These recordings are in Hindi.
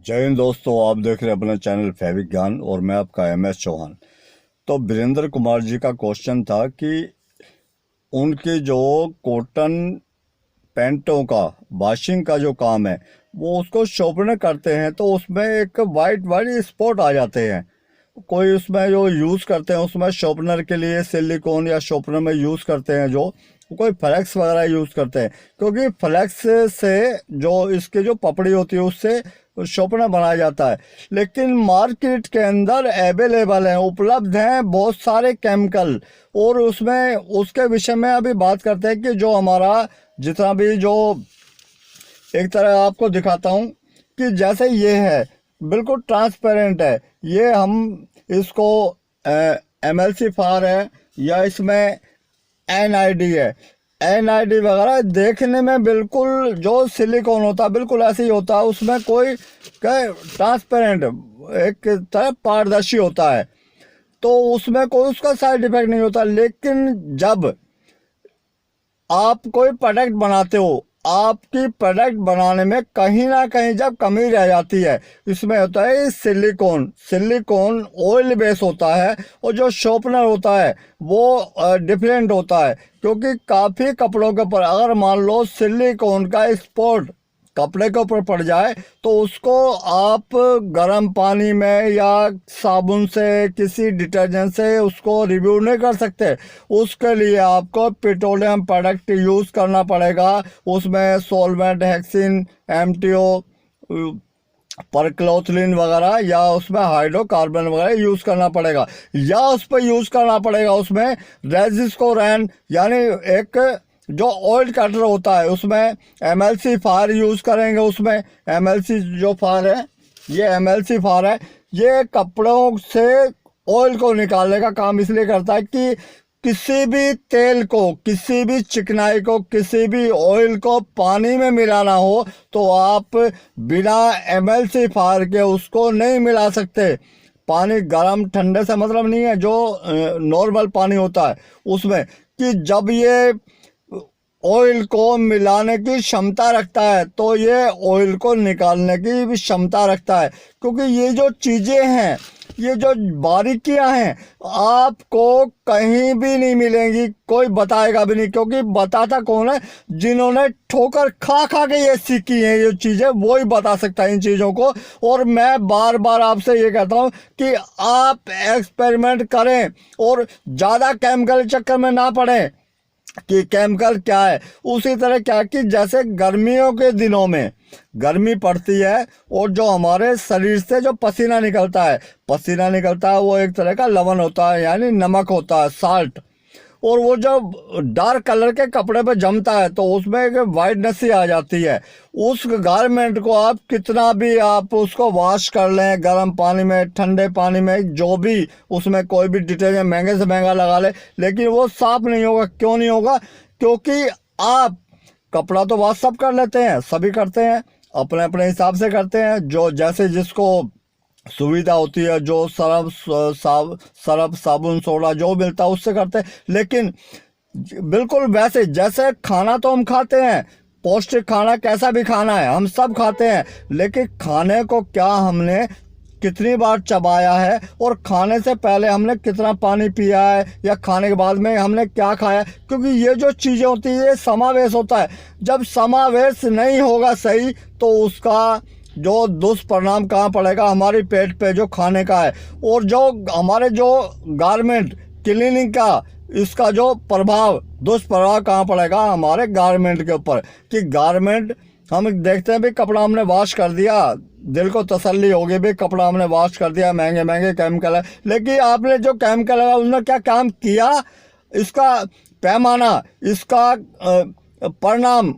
जय हिंद दोस्तों, आप देख रहे हैं अपना चैनल फैविक ज्ञान और मैं आपका MS चौहान। तो वीरेंद्र कुमार जी का क्वेश्चन था कि उनके जो कॉटन पैंटों का वॉशिंग का जो काम है वो उसको शॉर्पनर करते हैं तो उसमें एक वाइट वाइट स्पॉट आ जाते हैं। कोई उसमें जो यूज़ करते हैं उसमें शॉर्पनर के लिए सिलिकॉन या शॉर्पनर में यूज़ करते हैं, जो कोई फ्लैक्स वगैरह यूज़ करते हैं, क्योंकि फ्लैक्स से जो इसके जो पपड़ी होती है उससे शॉर्पनर बनाया जाता है। लेकिन मार्केट के अंदर अवेलेबल हैं, उपलब्ध हैं बहुत सारे केमिकल, और उसमें उसके विषय में अभी बात करते हैं कि जो हमारा जितना भी जो एक तरह आपको दिखाता हूँ कि जैसे ये है बिल्कुल ट्रांसपेरेंट है, ये हम इसको MLC फार है या इसमें NID है। NID वगैरह देखने में बिल्कुल जो सिलिकॉन होता है बिल्कुल ऐसे ही होता है, उसमें कोई ट्रांसपेरेंट एक तरह पारदर्शी होता है, तो उसमें कोई उसका साइड इफेक्ट नहीं होता। लेकिन जब आप कोई प्रोडक्ट बनाते हो, आपकी प्रोडक्ट बनाने में कहीं ना कहीं जब कमी रह जाती है, इसमें होता है सिलिकॉन ऑयल बेस होता है, और जो शॉर्पनर होता है वो डिफरेंट होता है, क्योंकि काफ़ी कपड़ों के ऊपर अगर मान लो सिलिकॉन का स्पॉट कपड़े के ऊपर पड़ जाए तो उसको आप गर्म पानी में या साबुन से किसी डिटर्जेंट से उसको रिव्यू नहीं कर सकते। उसके लिए आपको पेट्रोलियम प्रोडक्ट यूज़ करना पड़ेगा, उसमें सॉल्वेंट हेक्सिन MTO परक्लोथलिन वगैरह या उसमें हाइड्रोकार्बन वगैरह यूज़ करना पड़ेगा, या उस पर यूज़ करना पड़ेगा उसमें रेजिस्कोरैन, यानी एक जो ऑयल कटर होता है उसमें MLC फार यूज़ करेंगे। उसमें MLC जो फार है, ये MLC फार है, ये कपड़ों से ऑयल को निकालने का काम इसलिए करता है कि किसी भी तेल को, किसी भी चिकनाई को, किसी भी ऑयल को पानी में मिलाना हो तो आप बिना MLC फार के उसको नहीं मिला सकते। पानी गर्म ठंडे से मतलब नहीं है, जो नॉर्मल पानी होता है उसमें, कि जब ये ऑयल को मिलाने की क्षमता रखता है तो ये ऑयल को निकालने की भी क्षमता रखता है, क्योंकि ये जो चीज़ें हैं, ये जो बारीकियां हैं आपको कहीं भी नहीं मिलेंगी, कोई बताएगा भी नहीं, क्योंकि बताता कौन है? जिन्होंने ठोकर खा खा के ये सीखी हैं ये चीज़ें, वो ही बता सकता है इन चीज़ों को। और मैं बार बार आपसे ये कहता हूँ कि आप एक्सपेरिमेंट करें और ज़्यादा केमिकल चक्कर में ना पड़ें कि केमिकल क्या है। उसी तरह क्या कि जैसे गर्मियों के दिनों में गर्मी पड़ती है और जो हमारे शरीर से जो पसीना निकलता है वो एक तरह का लवण होता है, यानी नमक होता है, साल्ट, और वो जब डार्क कलर के कपड़े पे जमता है तो उसमें एक वाइटनेस ही आ जाती है। उस गारमेंट को आप कितना भी आप उसको वॉश कर लें गर्म पानी में, ठंडे पानी में, जो भी उसमें कोई भी डिटर्जेंट महंगे से महंगा लगा ले, लेकिन वो साफ नहीं होगा। क्यों नहीं होगा? क्योंकि आप कपड़ा तो वॉश सब कर लेते हैं, सभी करते हैं, अपने अपने हिसाब से करते हैं, जो जैसे जिसको सुविधा होती है, जो सरफ साबुन सोडा जो मिलता है उससे करते हैं। लेकिन बिल्कुल वैसे जैसे खाना तो हम खाते हैं, पौष्टिक खाना कैसा भी खाना है हम सब खाते हैं, लेकिन खाने को क्या हमने कितनी बार चबाया है और खाने से पहले हमने कितना पानी पिया है या खाने के बाद में हमने क्या खाया, क्योंकि ये जो चीज़ें होती है ये समावेश होता है। जब समावेश नहीं होगा सही तो उसका जो दुष्परिणाम कहाँ पड़ेगा? हमारी पेट पे जो खाने का है, और जो हमारे जो गारमेंट क्लीनिंग का इसका जो प्रभाव दुष्प्रभाव कहाँ पड़ेगा? हमारे गारमेंट के ऊपर, कि गारमेंट हम देखते हैं भी कपड़ा हमने वॉश कर दिया, दिल को तसल्ली होगी भी कपड़ा हमने वॉश कर दिया, महंगे महंगे केमिकल है, लेकिन आपने जो केमिकल है उसने क्या काम किया? इसका पैमाना, इसका परिणाम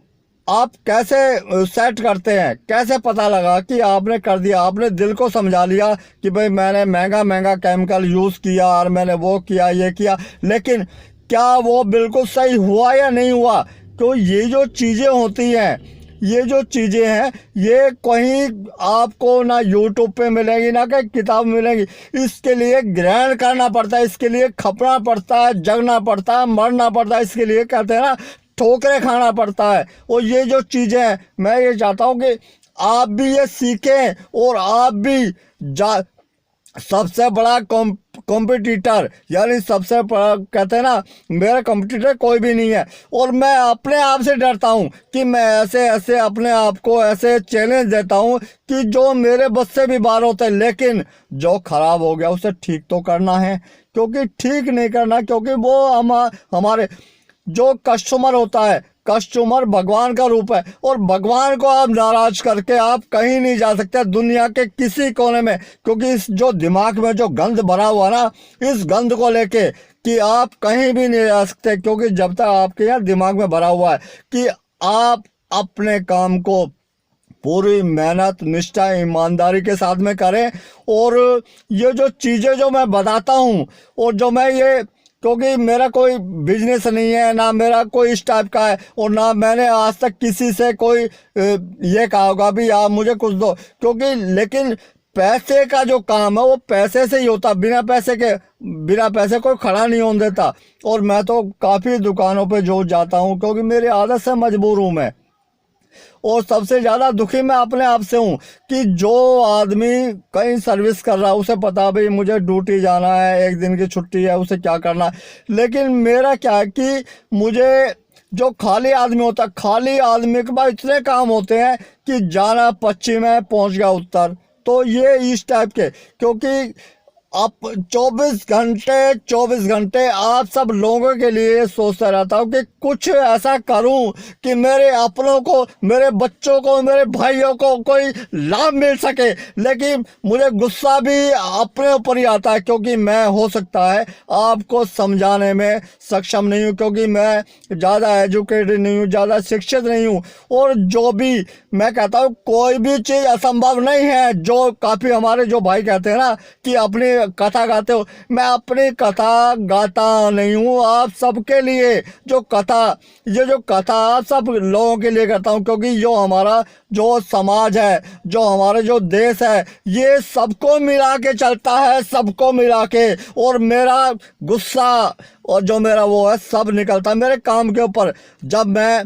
आप कैसे सेट करते हैं? कैसे पता लगा कि आपने कर दिया? आपने दिल को समझा लिया कि भाई मैंने महंगा महंगा केमिकल यूज़ किया और मैंने वो किया ये किया, लेकिन क्या वो बिल्कुल सही हुआ या नहीं हुआ? तो ये जो चीज़ें होती हैं, ये जो चीज़ें हैं, ये कहीं आपको ना यूट्यूब पे मिलेंगी ना कहीं किताब मिलेंगी। इसके लिए ग्रहण करना पड़ता है, इसके लिए खपना पड़ता है, जगना पड़ता है, मरना पड़ता है, इसके लिए कहते हैं ना ठोकरे खाना पड़ता है। और ये जो चीज़ें हैं, मैं ये चाहता हूँ कि आप भी ये सीखें और आप भी सबसे बड़ा कॉम्पिटिटर, यानी सबसे बड़ा, कहते हैं ना, मेरा कॉम्पिटिटर कोई भी नहीं है। और मैं अपने आप से डरता हूँ कि मैं ऐसे ऐसे अपने आप को ऐसे चैलेंज देता हूँ कि जो मेरे बस से भी बाहर होते हैं। लेकिन जो खराब हो गया उसे ठीक तो करना है, क्योंकि ठीक नहीं करना, क्योंकि वो हमारे जो कस्टमर होता है, कस्टमर भगवान का रूप है, और भगवान को आप नाराज करके आप कहीं नहीं जा सकते दुनिया के किसी कोने में। क्योंकि इस जो दिमाग में जो गंद भरा हुआ ना, इस गंद को लेके कि आप कहीं भी नहीं जा सकते, क्योंकि जब तक आपके यहाँ दिमाग में भरा हुआ है कि आप अपने काम को पूरी मेहनत, निष्ठा, ईमानदारी के साथ में करें। और ये जो चीज़ें जो मैं बताता हूँ, और जो मैं ये, क्योंकि मेरा कोई बिजनेस नहीं है, ना मेरा कोई इस टाइप का है, और ना मैंने आज तक किसी से कोई ये कहा होगा भी आप मुझे कुछ दो, क्योंकि लेकिन पैसे का जो काम है वो पैसे से ही होता, बिना पैसे कोई खड़ा नहीं होने देता। और मैं तो काफ़ी दुकानों पे जो जाता हूँ, क्योंकि मेरी आदत से मजबूर हूँ मैं। और सबसे ज़्यादा दुखी मैं अपने आप से हूँ कि जो आदमी कहीं सर्विस कर रहा है उसे पता भाई मुझे ड्यूटी जाना है, एक दिन की छुट्टी है, उसे क्या करना है। लेकिन मेरा क्या है कि मुझे, जो खाली आदमी होता है, खाली आदमी के पास इतने काम होते हैं कि जाना पश्चिम है, पहुँच गया उत्तर। तो ये इस टाइप के, क्योंकि आप 24 घंटे आप सब लोगों के लिए सोचता रहता हूँ कि कुछ ऐसा करूँ कि मेरे अपनों को, मेरे बच्चों को, मेरे भाइयों को कोई लाभ मिल सके। लेकिन मुझे गुस्सा भी अपने ऊपर ही आता है, क्योंकि मैं, हो सकता है, आपको समझाने में सक्षम नहीं हूँ, क्योंकि मैं ज़्यादा एजुकेटेड नहीं हूँ, ज़्यादा शिक्षित नहीं हूँ। और जो भी मैं कहता हूँ, कोई भी चीज़ असंभव नहीं है। जो काफ़ी हमारे जो भाई कहते हैं ना कि अपनी कथा गाते हो, मैं अपनी कथा गाता नहीं हूँ, आप सबके लिए जो कथा, ये जो कथा आप सब लोगों के लिए करता हूँ, क्योंकि जो हमारा जो समाज है, जो हमारे जो देश है, ये सबको मिला के चलता है, सबको मिला के। और मेरा गुस्सा और जो मेरा वो है सब निकलता है मेरे काम के ऊपर। जब मैं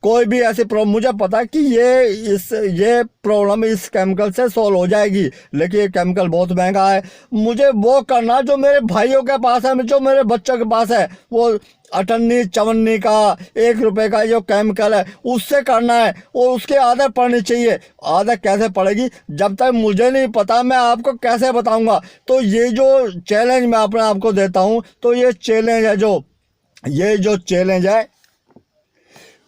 कोई भी ऐसी प्रॉब्लम, मुझे पता है कि ये प्रॉब्लम इस केमिकल से सॉल्व हो जाएगी, लेकिन ये केमिकल बहुत महंगा है। मुझे वो करना जो मेरे भाइयों के पास है, जो मेरे बच्चों के पास है, वो 58-54 का 1 रुपए का जो केमिकल है उससे करना है, और उसकी आदत पड़नी चाहिए। आदत कैसे पड़ेगी जब तक मुझे नहीं पता, मैं आपको कैसे बताऊंगा। तो ये जो चैलेंज मैं अपने आप को देता हूँ, तो ये चैलेंज है, ये जो चैलेंज है,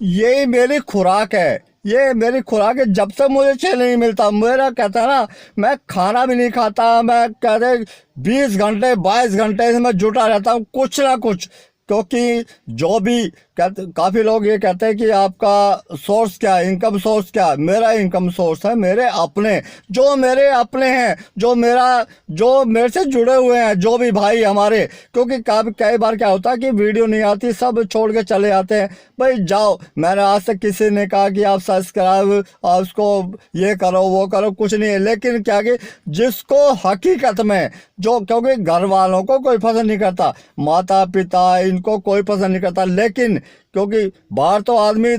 ये मेरी खुराक है, ये मेरी खुराक है। जब से मुझे चैन नहीं मिलता, मेरा कहता है ना, मैं खाना भी नहीं खाता, मैं कहते 20 घंटे 22 घंटे से मैं जुटा रहता हूँ कुछ ना कुछ। क्योंकि जो भी कहते, काफ़ी लोग ये कहते हैं कि आपका सोर्स क्या है, इनकम सोर्स क्या है। मेरा इनकम सोर्स है मेरे अपने, जो मेरे अपने हैं, जो मेरे से जुड़े हुए हैं, जो भी भाई हमारे। क्योंकि कई बार क्या होता है कि वीडियो नहीं आती, सब छोड़ के चले जाते हैं। भाई जाओ, मैंने आज तक किसी ने कहा कि आप सब्सक्राइब, आप उसको ये करो वो करो, कुछ नहीं है। लेकिन क्या कि जिसको हकीकत में जो, क्योंकि घर वालों को कोई पसंद नहीं करता, माता पिता इनको कोई पसंद नहीं करता, लेकिन क्योंकि बाहर तो आदमी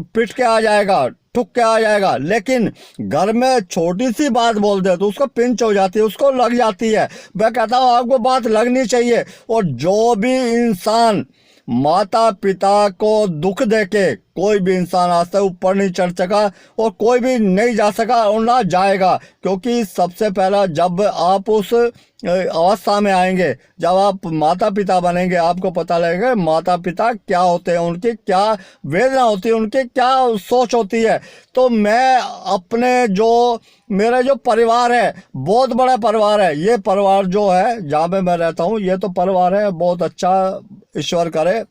पिट के आ जाएगा, ठुक के आ जाएगा, लेकिन घर में छोटी सी बात बोल दे तो उसको पिंच हो जाती है, उसको लग जाती है। मैं कहता हूँ आपको बात लगनी चाहिए। और जो भी इंसान माता पिता को दुख देके, कोई भी इंसान आज तक ऊपर नहीं चढ़ सका, और कोई भी नहीं जा सका और ना जाएगा। क्योंकि सबसे पहला, जब आप उस अवस्था में आएंगे, जब आप माता पिता बनेंगे, आपको पता लगेगा माता पिता क्या होते हैं, उनकी क्या वेदना होती है, उनकी क्या सोच होती है। तो मैं अपने मेरा जो परिवार है, बहुत बड़ा परिवार है। ये परिवार जो है जहाँ पे मैं रहता हूँ, ये तो परिवार है बहुत अच्छा, ईश्वर करे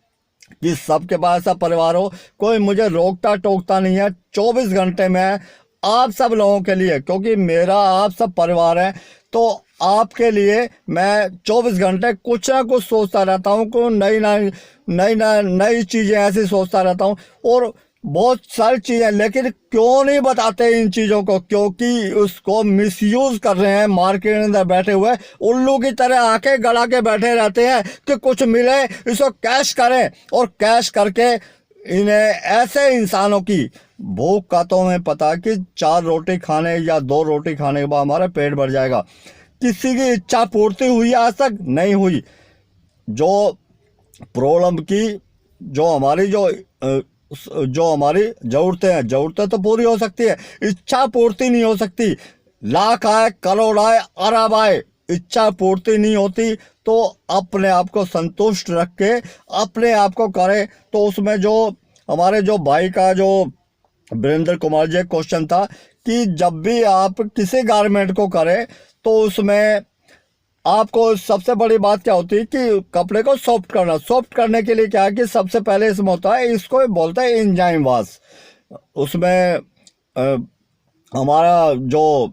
कि सबके पास ऐसा परिवार हो। कोई मुझे रोकता टोकता नहीं है। 24 घंटे में आप सब लोगों के लिए, क्योंकि मेरा आप सब परिवार है, तो आपके लिए मैं 24 घंटे कुछ ना कुछ सोचता रहता हूँ, को नई चीज़ें ऐसी सोचता रहता हूँ, और बहुत सारी चीज़ें। लेकिन क्यों नहीं बताते इन चीज़ों को? क्योंकि उसको मिसयूज़ कर रहे हैं, मार्केट के अंदर बैठे हुए उल्लू की तरह आके गड़ा के बैठे रहते हैं कि कुछ मिले, इसको कैश करें, और कैश करके इन्हें ऐसे इंसानों की भूख का तो हमें पता कि 4 रोटी खाने या 2 रोटी खाने के बाद हमारा पेट भर जाएगा। किसी की इच्छा पूर्ति हुई आज तक नहीं हुई। जो प्रॉब्लम की जो हमारी ज़रूरतें तो पूरी हो सकती है, इच्छा पूर्ति नहीं हो सकती। लाख आए, करोड़ आए, अरब आए, इच्छा पूर्ति नहीं होती तो अपने आप को संतुष्ट रख के अपने आप को करें। तो उसमें जो हमारे जो भाई का जो वीरेंद्र कुमार जी क्वेश्चन था कि जब भी आप किसी गारमेंट को करें तो उसमें आपको सबसे बड़ी बात क्या होती है कि कपड़े को सॉफ्ट करना। सॉफ्ट करने के लिए क्या है कि सबसे पहले इसमें होता है, इसको बोलते हैं एंजाइम वाश। उसमें हमारा जो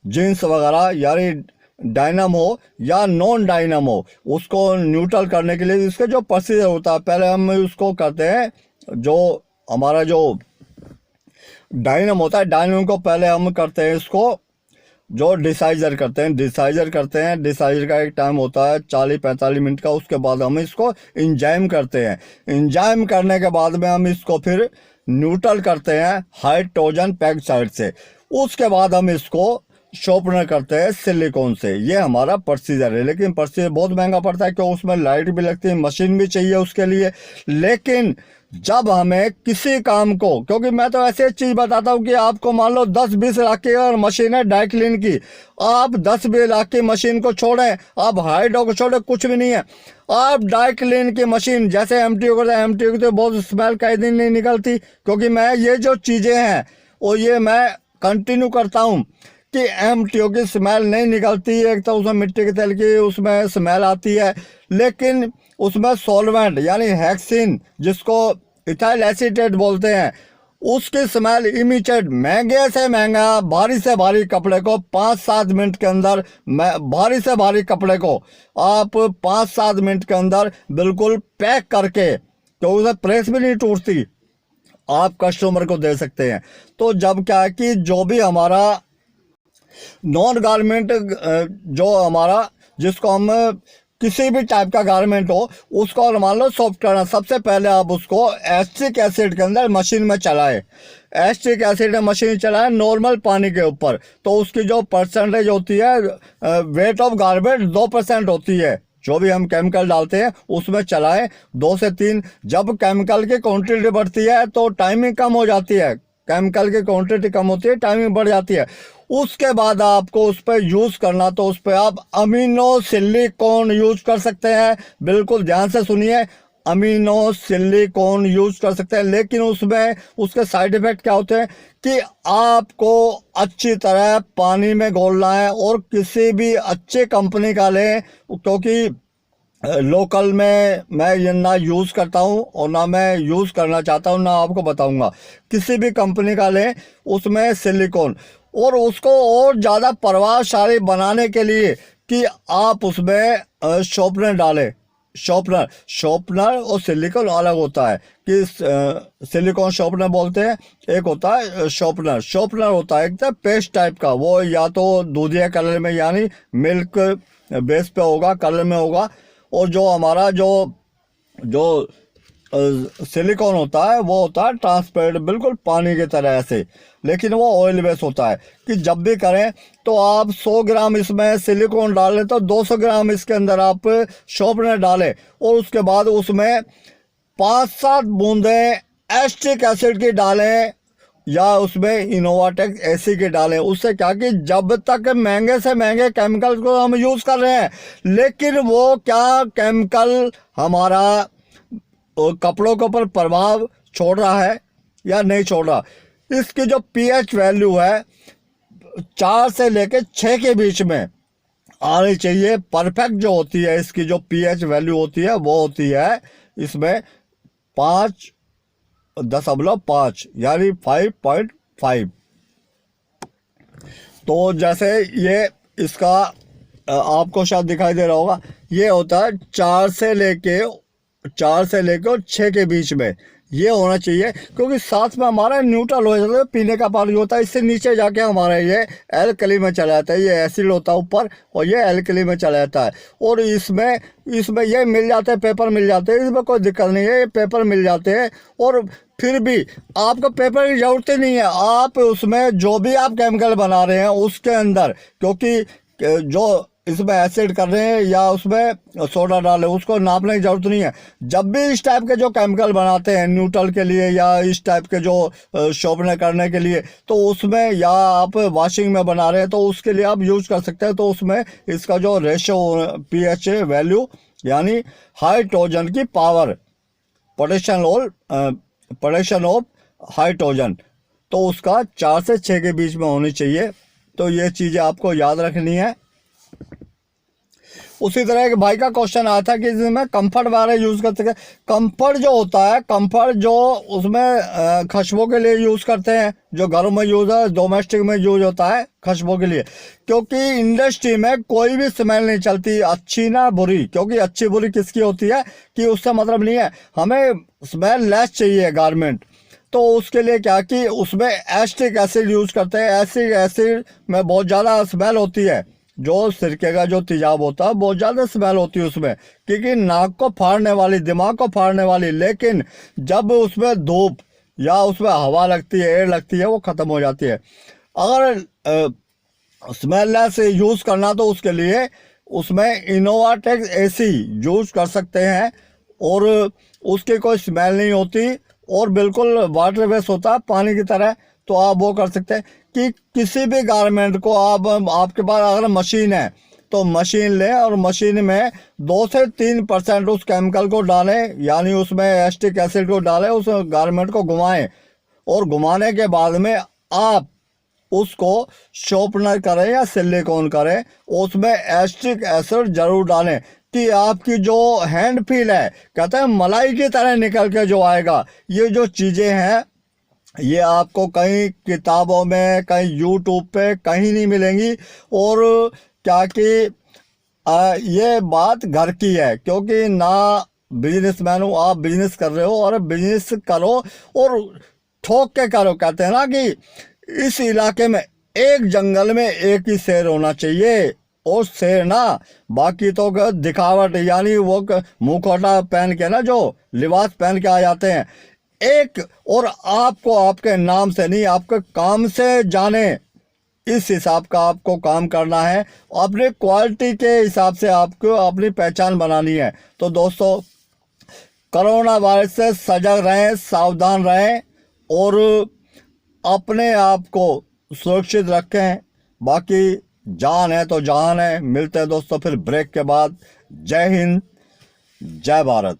जीन्स वगैरह यानी डायनामो या नॉन डायनामो, उसको न्यूट्रल करने के लिए इसका जो प्रोसीजर होता है, पहले हम उसको करते हैं। जो हमारा जो डायनामो होता है, डायनामो को पहले हम करते हैं इसको जो डिसाइजर करते हैं। डिसाइजर का एक टाइम होता है 40-45 मिनट का। उसके बाद हम इसको इंजाइम करते हैं। इंजाइम करने के बाद में हम इसको फिर न्यूट्रल करते हैं हाइड्रोजन पेरोक्साइड से। उसके बाद हम इसको शॉर्पनर करते हैं सिलिकॉन से। ये हमारा प्रोसीजर है। लेकिन प्रोसीजर बहुत महंगा पड़ता है क्योंकि उसमें लाइट भी लगती है, मशीन भी चाहिए उसके लिए। लेकिन जब हमें किसी काम को, क्योंकि मैं तो ऐसे चीज़ बताता हूँ कि आपको मान लो 10-20 लाख की और मशीन है ड्राई क्लीन की, आप 10-20 लाख की मशीन को छोड़ें, आप हाइड्रो को छोड़ें, कुछ भी नहीं है। आप ड्राई क्लीन की मशीन जैसे एमटीओ करते हैं, एमटीओ की तो बहुत स्मेल कई दिन नहीं निकलती, क्योंकि मैं ये जो चीज़ें हैं वो ये मैं कंटिन्यू करता हूँ कि एमटीओ की स्मेल नहीं निकलती। एक तो उसमें मिट्टी के तेल की उसमें स्मेल आती है, लेकिन उसमें सॉल्वेंट यानी हेक्सिन, जिसको इथाइल एसीटेट बोलते हैं, उसकी स्मेल इमीडिएट, महंगे से महंगा भारी से भारी कपड़े को 5-7 मिनट के अंदर, भारी से भारी कपड़े को आप 5-7 मिनट के अंदर बिल्कुल पैक करके, तो उसे प्रेस भी नहीं टूटती, आप कस्टमर को दे सकते हैं। तो जब क्या है कि जो भी हमारा नॉन गारमेंट, जो हमारा जिसको हम किसी भी टाइप का गारमेंट हो उसको मान लो सॉफ्ट करना, सबसे पहले आप उसको एस्टिक एसिड के अंदर मशीन में चलाएं। एस्टिक एसिड में मशीन चलाएं नॉर्मल पानी के ऊपर, तो उसकी जो परसेंटेज होती है वेट ऑफ गारमेंट 2% होती है। जो भी हम केमिकल डालते हैं उसमें चलाएं 2 से 3। जब केमिकल की क्वांटिटी बढ़ती है तो टाइमिंग कम हो जाती है, केमिकल की क्वांटिटी कम होती है, टाइमिंग बढ़ जाती है। उसके बाद आपको उस पर यूज़ करना, तो उस पर आप अमीनो सिलिकॉन यूज़ कर सकते हैं। बिल्कुल ध्यान से सुनिए, अमीनो सिलिकॉन यूज़ कर सकते हैं। लेकिन उसमें उसके साइड इफ़ेक्ट क्या होते हैं कि आपको अच्छी तरह पानी में घोलना है, और किसी भी अच्छे कंपनी का लें, क्योंकि लोकल में मैं ये ना यूज़ करता हूँ और ना मैं यूज़ करना चाहता हूँ, ना आपको बताऊँगा। किसी भी कंपनी का लें उसमें सिलिकॉन, और उसको और ज़्यादा प्रभावशाली बनाने के लिए कि आप उसमें शॉर्पनर डालें। शॉर्पनर और सिलिकॉन अलग होता है कि सिलिकॉन शॉर्पनर बोलते हैं, एक होता है शॉर्पनर होता है एक पेस्ट टाइप का, वो या तो दूधिया कलर में यानी मिल्क बेस पे होगा, कलर में होगा, और जो हमारा जो सिलिकॉन होता है वो होता है ट्रांसपेरेंट, बिल्कुल पानी की तरह ऐसे, लेकिन वो ऑयल बेस होता है। कि जब भी करें तो आप 100 ग्राम इसमें सिलिकॉन डालें तो 200 ग्राम इसके अंदर आप शॉर्पनर डालें, और उसके बाद उसमें 5-7 बूंदें एस्टिक एसिड की डालें या उसमें इनोवाटेक एसी के डालें। उससे क्या कि जब तक महंगे से महंगे केमिकल को हम यूज़ कर रहे हैं, लेकिन वो क्या केमिकल हमारा कपड़ों के ऊपर प्रभाव छोड़ रहा है या नहीं छोड़ रहा। इसकी जो पीएच वैल्यू है 4 से लेकर 6 के बीच में आनी चाहिए। परफेक्ट जो होती है इसकी जो पीएच वैल्यू होती है वो होती है इसमें 5.5 यानी 5.5। तो जैसे ये इसका आपको शायद दिखाई दे रहा होगा, ये होता है 4 से लेके और 6 के बीच में, ये होना चाहिए, क्योंकि साथ में हमारा न्यूट्रल हो जाता है, पीने का पानी होता है, इससे नीचे जाके हमारा ये एल्कली में चला जाता है, ये एसिड होता है ऊपर और ये एल्कली में चला जाता है। और इसमें इसमें ये मिल जाते हैं, पेपर मिल जाते हैं, इसमें कोई दिक्कत नहीं है, ये पेपर मिल जाते हैं। और फिर भी आपको पेपर की ज़रूरत ही नहीं है, आप उसमें जो भी आप केमिकल बना रहे हैं उसके अंदर, क्योंकि जो इसमें एसिड कर रहे हैं या उसमें सोडा डाले, उसको नापने की ज़रूरत नहीं है। जब भी इस टाइप के जो केमिकल बनाते हैं न्यूट्रल के लिए या इस टाइप के जो शॉर्पनर करने के लिए, तो उसमें या आप वॉशिंग में बना रहे हैं तो उसके लिए आप यूज कर सकते हैं। तो उसमें इसका जो रेशो pH वैल्यू यानी हाइड्रोजन की पावर, पोटेंशियल ऑफ हाइड्रोजन, तो उसका 4 से 6 के बीच में होनी चाहिए। तो ये चीज़ें आपको याद रखनी है। उसी तरह एक भाई का क्वेश्चन आया था कि इसमें कंफर्ट वगैरह यूज़ कर सकते हैं। कंफर्ट जो होता है, कंफर्ट जो उसमें खुशबू के लिए यूज़ करते हैं, जो घरों में यूज़ है, डोमेस्टिक में यूज होता है खुशबू के लिए, क्योंकि इंडस्ट्री में कोई भी स्मेल नहीं चलती, अच्छी ना बुरी, क्योंकि अच्छी बुरी किसकी होती है कि उससे मतलब नहीं है, हमें स्मेल लेस चाहिए गारमेंट। तो उसके लिए क्या कि उसमें एसिटिक एसिड यूज़ करते हैं। एसिड एसिड में बहुत ज़्यादा स्मेल होती है, जो सिरके का जो तेजाब होता है बहुत ज़्यादा स्मेल होती है उसमें, क्योंकि नाक को फाड़ने वाली, दिमाग को फाड़ने वाली। लेकिन जब उसमें धूप या उसमें हवा लगती है, एयर लगती है, वो ख़त्म हो जाती है। अगर स्मेललेस यूज़ करना तो उसके लिए उसमें इनोवाटेक एसी यूज़ कर सकते हैं और उसकी कोई स्मेल नहीं होती और बिल्कुल वाटर बेस होता है, पानी की तरह। तो आप वो कर सकते हैं कि किसी भी गारमेंट को आपके पास अगर मशीन है तो मशीन लें और मशीन में 2 से 3% उस केमिकल को डालें, यानी उसमें एसिटिक एसिड को डालें, उस गारमेंट को घुमाएं और घुमाने के बाद में आप उसको शॉर्पनर करें या सिलिकॉन करें, उसमें एसिटिक एसिड जरूर डालें कि आपकी जो हैंड फील है, कहते हैं मलाई की तरह निकल के जो आएगा। ये जो चीज़ें हैं ये आपको कहीं किताबों में, कहीं यूट्यूब पे कहीं नहीं मिलेंगी। और क्या कि ये बात घर की है, क्योंकि ना बिजनेसमैन हो, आप बिजनेस कर रहे हो और बिजनेस करो और ठोक के करो। कहते हैं ना कि इस इलाके में एक जंगल में एक ही शेर होना चाहिए, और शेर ना, बाकी तो दिखावट, यानी वो मुखौटा पहन के ना, जो लिबास पहन के आ जाते हैं एक। और आपको आपके नाम से नहीं, आपके काम से जाने, इस हिसाब का आपको काम करना है, अपनी क्वालिटी के हिसाब से आपको अपनी पहचान बनानी है। तो दोस्तों, कोरोना वायरस से सजग रहें, सावधान रहें और अपने आप को सुरक्षित रखें। बाकी जान है तो जहान है। मिलते हैं दोस्तों फिर ब्रेक के बाद। जय हिंद, जय भारत।